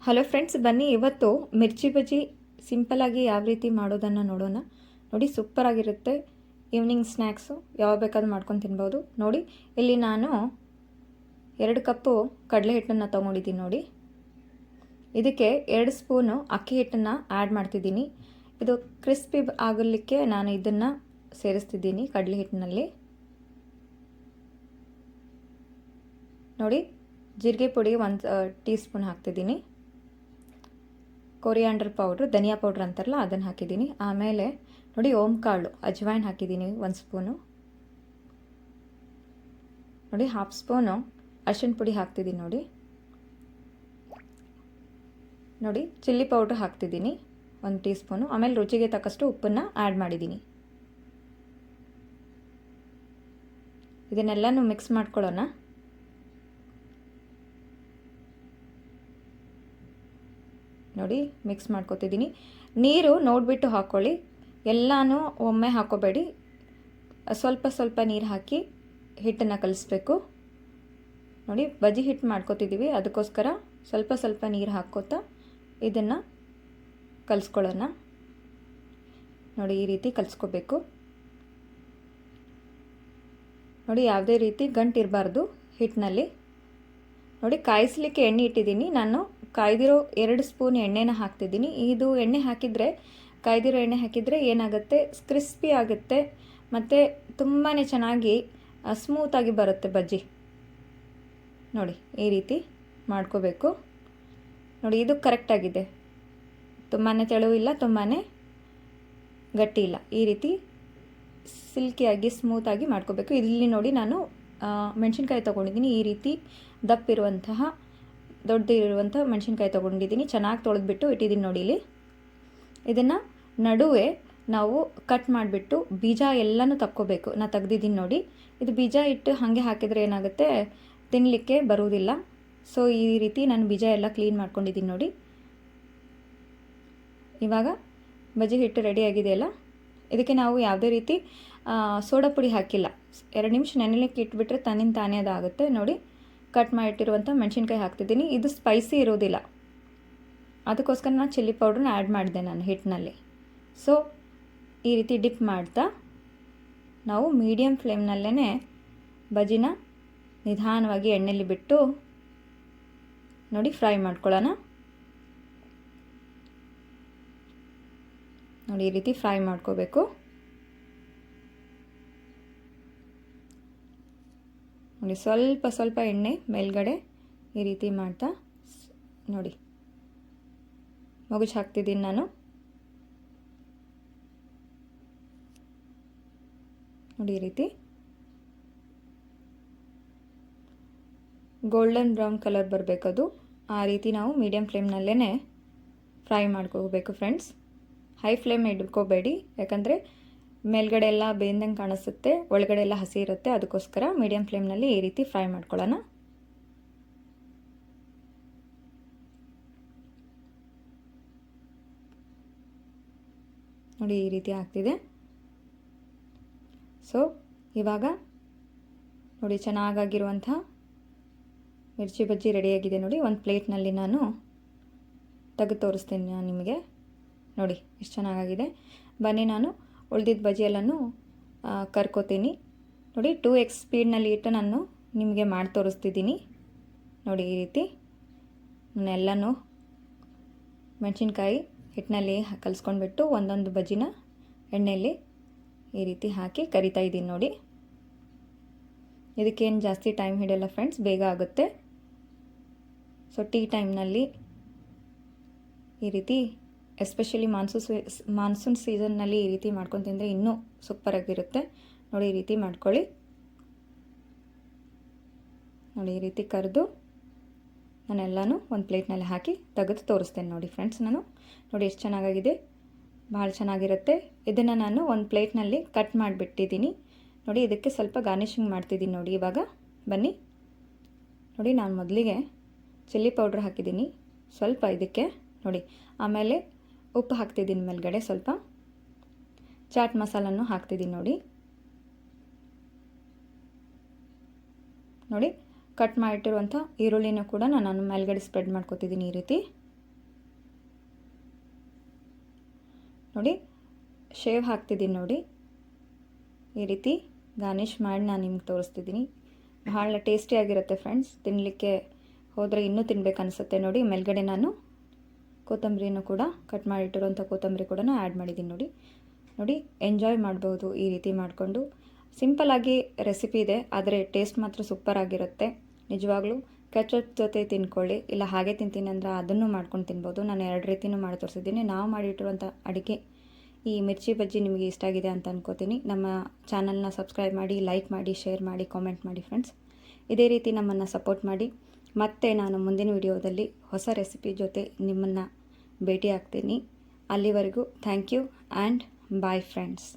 Hello friends, ಬನ್ನಿ ಇವತ್ತು ಮಿರ್ಚಿ ಬಜ್ಜಿ ಸಿಂಪಲಾಗಿ ಯಾವ ರೀತಿ ಮಾಡೋದನ್ನು ನೋಡೋಣ. ನೋಡಿ, ಸೂಪರಾಗಿರುತ್ತೆ. ಈವ್ನಿಂಗ್ ಸ್ನ್ಯಾಕ್ಸು ಯಾವಾಗ ಬೇಕಾದ್ರೂ ಮಾಡ್ಕೊಂಡು ತಿನ್ಬೋದು. ನೋಡಿ, ಇಲ್ಲಿ ನಾನು 2 ಕಪ್ಪು ಕಡಲೆ ಹಿಟ್ಟನ್ನು ತೊಗೊಂಡಿದ್ದೀನಿ. ನೋಡಿ, ಇದಕ್ಕೆ 2 ಸ್ಪೂನು ಅಕ್ಕಿ ಹಿಟ್ಟನ್ನು ಆ್ಯಡ್ ಮಾಡ್ತಿದ್ದೀನಿ. ಇದು ಕ್ರಿಸ್ಪಿ ಆಗಲಿಕ್ಕೆ ನಾನು ಇದನ್ನು ಸೇರಿಸ್ತಿದ್ದೀನಿ ಕಡಲೆ ಹಿಟ್ಟಿನಲ್ಲಿ. ನೋಡಿ, ಜೀರಿಗೆ ಪುಡಿ 1 ಟೀ ಸ್ಪೂನ್ ಹಾಕ್ತಿದ್ದೀನಿ. ಕೊರಿಯಾಂಡರ್ ಪೌಡ್ರ್, ಧನಿಯಾ ಪೌಡ್ರ್ ಅಂತಾರಲ್ಲ ಅದನ್ನು ಹಾಕಿದ್ದೀನಿ. ಆಮೇಲೆ ನೋಡಿ, ಓಮ್ ಕಾಳು ಅಜ್ವೈನ್ ಹಾಕಿದ್ದೀನಿ 1 ಸ್ಪೂನು. ನೋಡಿ, 1/2 ಸ್ಪೂನು ಅರಿಶಿನ ಪುಡಿ ಹಾಕ್ತಿದ್ದೀನಿ. ನೋಡಿ, ಚಿಲ್ಲಿ ಪೌಡ್ರ್ ಹಾಕ್ತಿದ್ದೀನಿ 1 ಟೀ ಸ್ಪೂನು. ಆಮೇಲೆ ರುಚಿಗೆ ತಕ್ಕಷ್ಟು ಉಪ್ಪನ್ನು ಆ್ಯಡ್ ಮಾಡಿದ್ದೀನಿ. ಇದನ್ನೆಲ್ಲನೂ ಮಿಕ್ಸ್ ಮಾಡ್ಕೊಳ್ಳೋಣ. ನೋಡಿ, ಮಿಕ್ಸ್ ಮಾಡ್ಕೊತಿದ್ದೀನಿ. ನೀರು ನೋಡಿಬಿಟ್ಟು ಹಾಕ್ಕೊಳ್ಳಿ, ಎಲ್ಲನೂ ಒಮ್ಮೆ ಹಾಕೋಬೇಡಿ. ಸ್ವಲ್ಪ ಸ್ವಲ್ಪ ನೀರು ಹಾಕಿ ಹಿಟ್ಟನ್ನು ಕಲಿಸ್ಬೇಕು. ನೋಡಿ, ಬಜ್ಜಿ ಹಿಟ್ಟು ಮಾಡ್ಕೊತಿದ್ದೀವಿ, ಅದಕ್ಕೋಸ್ಕರ ಸ್ವಲ್ಪ ಸ್ವಲ್ಪ ನೀರು ಹಾಕ್ಕೋತಾ ಇದನ್ನು ಕಲಿಸ್ಕೊಳ್ಳೋಣ. ನೋಡಿ, ಈ ರೀತಿ ಕಲಿಸ್ಕೋಬೇಕು. ನೋಡಿ, ಯಾವುದೇ ರೀತಿ ಗಂಟಿರಬಾರ್ದು ಹಿಟ್ಟಿನಲ್ಲಿ. ನೋಡಿ, ಕಾಯಿಸಲಿಕ್ಕೆ ಎಣ್ಣೆ ಇಟ್ಟಿದ್ದೀನಿ. ನಾನು ಕಾಯ್ದಿರೋ 2 ಸ್ಪೂನ್ ಎಣ್ಣೆನ ಹಾಕ್ತಿದ್ದೀನಿ. ಇದು ಎಣ್ಣೆ ಹಾಕಿದರೆ, ಕಾಯ್ದಿರೋ ಎಣ್ಣೆ ಹಾಕಿದರೆ ಏನಾಗುತ್ತೆ, ಕ್ರಿಸ್ಪಿ ಆಗುತ್ತೆ ಮತ್ತು ತುಂಬಾ ಚೆನ್ನಾಗಿ ಸ್ಮೂತಾಗಿ ಬರುತ್ತೆ ಬಜ್ಜಿ. ನೋಡಿ, ಈ ರೀತಿ ಮಾಡ್ಕೋಬೇಕು. ನೋಡಿ, ಇದು ಕರೆಕ್ಟಾಗಿದೆ. ತುಂಬಾ ತೆಳು ಇಲ್ಲ, ತುಂಬಾ ಗಟ್ಟಿ ಇಲ್ಲ. ಈ ರೀತಿ ಸಿಲ್ಕಿಯಾಗಿ ಸ್ಮೂತಾಗಿ ಮಾಡ್ಕೋಬೇಕು. ಇಲ್ಲಿ ನೋಡಿ, ನಾನು ಮೆಣಸಿನ್ಕಾಯಿ ತೊಗೊಂಡಿದ್ದೀನಿ. ಈ ರೀತಿ ದಪ್ಪಿರುವಂತಹ ದೊಡ್ಡದಿರುವಂಥ ಮೆಣಸಿನ್ಕಾಯಿ ತೊಗೊಂಡಿದ್ದೀನಿ. ಚೆನ್ನಾಗಿ ತೊಳೆದ್ಬಿಟ್ಟು ಇಟ್ಟಿದ್ದೀನಿ. ನೋಡಿ, ಇಲ್ಲಿ ಇದನ್ನು ನಡುವೆ ನಾವು ಕಟ್ ಮಾಡಿಬಿಟ್ಟು ಬೀಜ ಎಲ್ಲನೂ ತಕ್ಕೋಬೇಕು. ನಾನು ತೆಗ್ದಿದ್ದೀನಿ. ನೋಡಿ, ಇದು ಬೀಜ ಇಟ್ಟು ಹಾಗೆ ಹಾಕಿದರೆ ಏನಾಗುತ್ತೆ, ತಿನ್ನಲಿಕ್ಕೆ ಬರುವುದಿಲ್ಲ. ಸೊ ಈ ರೀತಿ ನಾನು ಬೀಜ ಎಲ್ಲ ಕ್ಲೀನ್ ಮಾಡ್ಕೊಂಡಿದ್ದೀನಿ. ನೋಡಿ, ಇವಾಗ ಬಜ್ಜಿ ಹಿಟ್ಟು ರೆಡಿಯಾಗಿದೆಯಲ್ಲ, ಇದಕ್ಕೆ ನಾವು ಯಾವುದೇ ರೀತಿ ಸೋಡಾ ಪುಡಿ ಹಾಕಿಲ್ಲ. 2 ನಿಮಿಷ ನೆನೆಲಿಕ್ಕೆ ಇಟ್ಬಿಟ್ರೆ ತನ್ನಿಂದ ತಾನೇ ಅದಾಗುತ್ತೆ. ನೋಡಿ, ಕಟ್ ಮಾಡಿಟ್ಟಿರುವಂಥ ಮೆಣಸಿನ್ಕಾಯಿ ಹಾಕ್ತಿದ್ದೀನಿ. ಇದು ಸ್ಪೈಸಿ ಇರೋದಿಲ್ಲ, ಅದಕ್ಕೋಸ್ಕರ ನಾನು ಚಿಲ್ಲಿ ಪೌಡ್ರನ್ನ ಆ್ಯಡ್ ಮಾಡಿದೆ ನಾನು ಹಿಟ್ಟಿನಲ್ಲಿ. ಸೊ ಈ ರೀತಿ ಡಿಪ್ ಮಾಡ್ತಾ ನಾವು ಮೀಡಿಯಮ್ ಫ್ಲೇಮ್ನಲ್ಲೇ ಬಜ್ಜಿನ ನಿಧಾನವಾಗಿ ಎಣ್ಣೆಯಲ್ಲಿ ಬಿಟ್ಟು ನೋಡಿ ಫ್ರೈ ಮಾಡ್ಕೊಳ್ಳೋಣ. ನೋಡಿ, ಈ ರೀತಿ ಫ್ರೈ ಮಾಡ್ಕೋಬೇಕು. ನೋಡಿ, ಸ್ವಲ್ಪ ಸ್ವಲ್ಪ ಎಣ್ಣೆ ಮೇಲ್ಗಡೆ ಈ ರೀತಿ ಮಾಡ್ತಾ ನೋಡಿ ಮಗುಚ್ ಹಾಕ್ತಿದ್ದೀನಿ ನಾನು. ನೋಡಿ, ಈ ರೀತಿ ಗೋಲ್ಡನ್ ಬ್ರೌನ್ ಕಲರ್ ಬರಬೇಕದು. ಆ ರೀತಿ ನಾವು ಮೀಡಿಯಮ್ ಫ್ಲೇಮ್ನಲ್ಲೇ ಫ್ರೈ ಮಾಡ್ಕೋಬೇಕು ಫ್ರೆಂಡ್ಸ್. ಹೈ ಫ್ಲೇಮ್ ಇಟ್ಕೋಬೇಡಿ, ಯಾಕಂದರೆ ಮೇಲ್ಗಡೆ ಎಲ್ಲ ಬೇಂದಂಗೆ ಕಾಣಿಸುತ್ತೆ, ಒಳಗಡೆ ಎಲ್ಲ ಹಸಿ ಇರುತ್ತೆ. ಅದಕ್ಕೋಸ್ಕರ ಮೀಡಿಯಮ್ ಫ್ಲೇಮ್ನಲ್ಲಿ ಈ ರೀತಿ ಫ್ರೈ ಮಾಡ್ಕೊಳ್ಳೋಣ. ನೋಡಿ, ಈ ರೀತಿ ಆಗ್ತಿದೆ. ಸೊ ಇವಾಗ ನೋಡಿ, ಚೆನ್ನಾಗಿರುವಂಥ ಮಿರ್ಚಿ ಬಜ್ಜಿ ರೆಡಿಯಾಗಿದೆ. ನೋಡಿ, ಒಂದು ಪ್ಲೇಟ್ನಲ್ಲಿ ನಾನು ತೆಗೆದು ತೋರಿಸ್ತೀನಿ ನಾನು ನಿಮಗೆ. ನೋಡಿ, ಎಷ್ಟು ಚೆನ್ನಾಗಿದೆ. ಬನ್ನಿ, ನಾನು ಉಳಿದಿದ್ದ ಬಜ್ಜಿ ಎಲ್ಲನೂ ಕರ್ಕೋತೀನಿ. ನೋಡಿ, 2x ಸ್ಪೀಡ್ನಲ್ಲಿ ಇಟ್ಟು ನಾನು ನಿಮಗೆ ಮಾಡಿ ತೋರಿಸ್ತಿದ್ದೀನಿ. ನೋಡಿ, ಈ ರೀತಿ ನಾನೆಲ್ಲನೂ ಮೆಣಸಿನ್ಕಾಯಿ ಹಿಟ್ಟಿನಲ್ಲಿ ಕಲಿಸ್ಕೊಂಡ್ಬಿಟ್ಟು ಒಂದೊಂದು ಬಜ್ಜಿನ ಎಣ್ಣೆಯಲ್ಲಿ ಈ ರೀತಿ ಹಾಕಿ ಕರಿತಾ ಇದ್ದೀನಿ. ನೋಡಿ, ಇದಕ್ಕೇನು ಜಾಸ್ತಿ ಟೈಮ್ ಹಿಡಿಯಲ್ಲ ಫ್ರೆಂಡ್ಸ್, ಬೇಗ ಆಗುತ್ತೆ. ಸೊ ಟೀ ಟೈಮ್ನಲ್ಲಿ ಈ ರೀತಿ, ಎಸ್ಪೆಷಲಿ ಮಾನ್ಸೂನ್ ಸೀಸನ್ನಲ್ಲಿ ಈ ರೀತಿ ಮಾಡ್ಕೊಂಡು ತಿಂದರೆ ಇನ್ನೂ ಸೂಪರಾಗಿರುತ್ತೆ. ನೋಡಿ, ಈ ರೀತಿ ಮಾಡ್ಕೊಳ್ಳಿ. ನೋಡಿ, ಈ ರೀತಿ ಕರೆದು ನಾನೆಲ್ಲನೂ ಒಂದು ಪ್ಲೇಟ್ನಲ್ಲಿ ಹಾಕಿ ತೆಗೆದು ತೋರಿಸ್ತೇನೆ. ನೋಡಿ ಫ್ರೆಂಡ್ಸ್, ನಾನು ನೋಡಿ ಎಷ್ಟು ಚೆನ್ನಾಗಿದೆ, ಭಾಳ ಚೆನ್ನಾಗಿರುತ್ತೆ. ಇದನ್ನು ನಾನು ಒಂದು ಪ್ಲೇಟ್ನಲ್ಲಿ ಕಟ್ ಮಾಡಿಬಿಟ್ಟಿದ್ದೀನಿ. ನೋಡಿ, ಇದಕ್ಕೆ ಸ್ವಲ್ಪ ಗಾರ್ನಿಷಿಂಗ್ ಮಾಡ್ತಿದ್ದೀನಿ. ನೋಡಿ, ಇವಾಗ ಬನ್ನಿ. ನೋಡಿ, ನಾನು ಮೊದಲಿಗೆ ಚಿಲ್ಲಿ ಪೌಡ್ರ್ ಹಾಕಿದ್ದೀನಿ ಸ್ವಲ್ಪ ಇದಕ್ಕೆ. ನೋಡಿ, ಆಮೇಲೆ ಉಪ್ಪು ಹಾಕ್ತಿದ್ದೀನಿ, ಮೇಲ್ಗಡೆ ಸ್ವಲ್ಪ ಚಾಟ್ ಮಸಾಲನ್ನು ಹಾಕ್ತಿದ್ದೀನಿ. ನೋಡಿ, ಕಟ್ ಮಾಡಿಟ್ಟಿರುವಂಥ ಈರುಳ್ಳಿನೂ ಕೂಡ ನಾನು ಮೇಲ್ಗಡೆ ಸ್ಪ್ರೆಡ್ ಮಾಡ್ಕೊತಿದ್ದೀನಿ ಈ ರೀತಿ. ನೋಡಿ ಶೇವ್ ಹಾಕ್ತಿದ್ದೀನಿ ನೋಡಿ, ಈ ರೀತಿ ಗಾರ್ನಿಷ್ ಮಾಡಿ ನಾನು ನಿಮ್ಗೆ ತೋರಿಸ್ತಿದ್ದೀನಿ. ಭಾಳ ಟೇಸ್ಟಿಯಾಗಿರುತ್ತೆ ಫ್ರೆಂಡ್ಸ್. ತಿನ್ನಲಿಕ್ಕೆ ಹೋದರೆ ಇನ್ನೂ ತಿನ್ಬೇಕು ಅನಿಸುತ್ತೆ ನೋಡಿ. ಮೇಲ್ಗಡೆ ನಾನು ಕೊತ್ತಂಬರಿನೂ ಕೂಡ ಕಟ್ ಮಾಡಿಟ್ಟಿರೋಂಥ ಕೊತ್ತಂಬರಿ ಕೂಡ ಆ್ಯಡ್ ಮಾಡಿದ್ದೀನಿ ನೋಡಿ. ನೋಡಿ ಎಂಜಾಯ್ ಮಾಡ್ಬೋದು ಈ ರೀತಿ ಮಾಡಿಕೊಂಡು. ಸಿಂಪಲ್ಲಾಗಿ ರೆಸಿಪಿ ಇದೆ, ಆದರೆ ಟೇಸ್ಟ್ ಮಾತ್ರ ಸೂಪರ್ ಆಗಿರುತ್ತೆ ನಿಜವಾಗ್ಲೂ. ಕೆಚಪ್ ಜೊತೆ ತಿನ್ಕೊಳ್ಳಿ, ಇಲ್ಲ ಹಾಗೆ ತಿಂತೀನಿ ಅಂದರೆ ಅದನ್ನು ಮಾಡ್ಕೊಂಡು ತಿನ್ಬೋದು. ನಾನು 2 ರೀತಿಯೂ ಮಾಡಿ ತೋರಿಸಿದ್ದೀನಿ. ನಾವು ಮಾಡಿಟ್ಟಿರುವಂಥ ಅಡುಗೆ ಈ ಮಿರ್ಚಿ ಬಜ್ಜಿ ನಿಮಗೆ ಇಷ್ಟ ಆಗಿದೆ ಅಂತ ಅನ್ಕೋತೀನಿ. ನಮ್ಮ ಚಾನಲ್ನ ಸಬ್ಸ್ಕ್ರೈಬ್ ಮಾಡಿ, ಲೈಕ್ ಮಾಡಿ, ಶೇರ್ ಮಾಡಿ, ಕಾಮೆಂಟ್ ಮಾಡಿ ಫ್ರೆಂಡ್ಸ್. ಇದೇ ರೀತಿ ನಮ್ಮನ್ನು ಸಪೋರ್ಟ್ ಮಾಡಿ. ಮತ್ತೆ ನಾನು ಮುಂದಿನ ವಿಡಿಯೋದಲ್ಲಿ ಹೊಸ ರೆಸಿಪಿ ಜೊತೆ ನಿಮ್ಮನ್ನು ಭೇಟಿ ಆಗ್ತೀನಿ. ಅಲ್ಲಿವರೆಗೂ thank you and bye friends.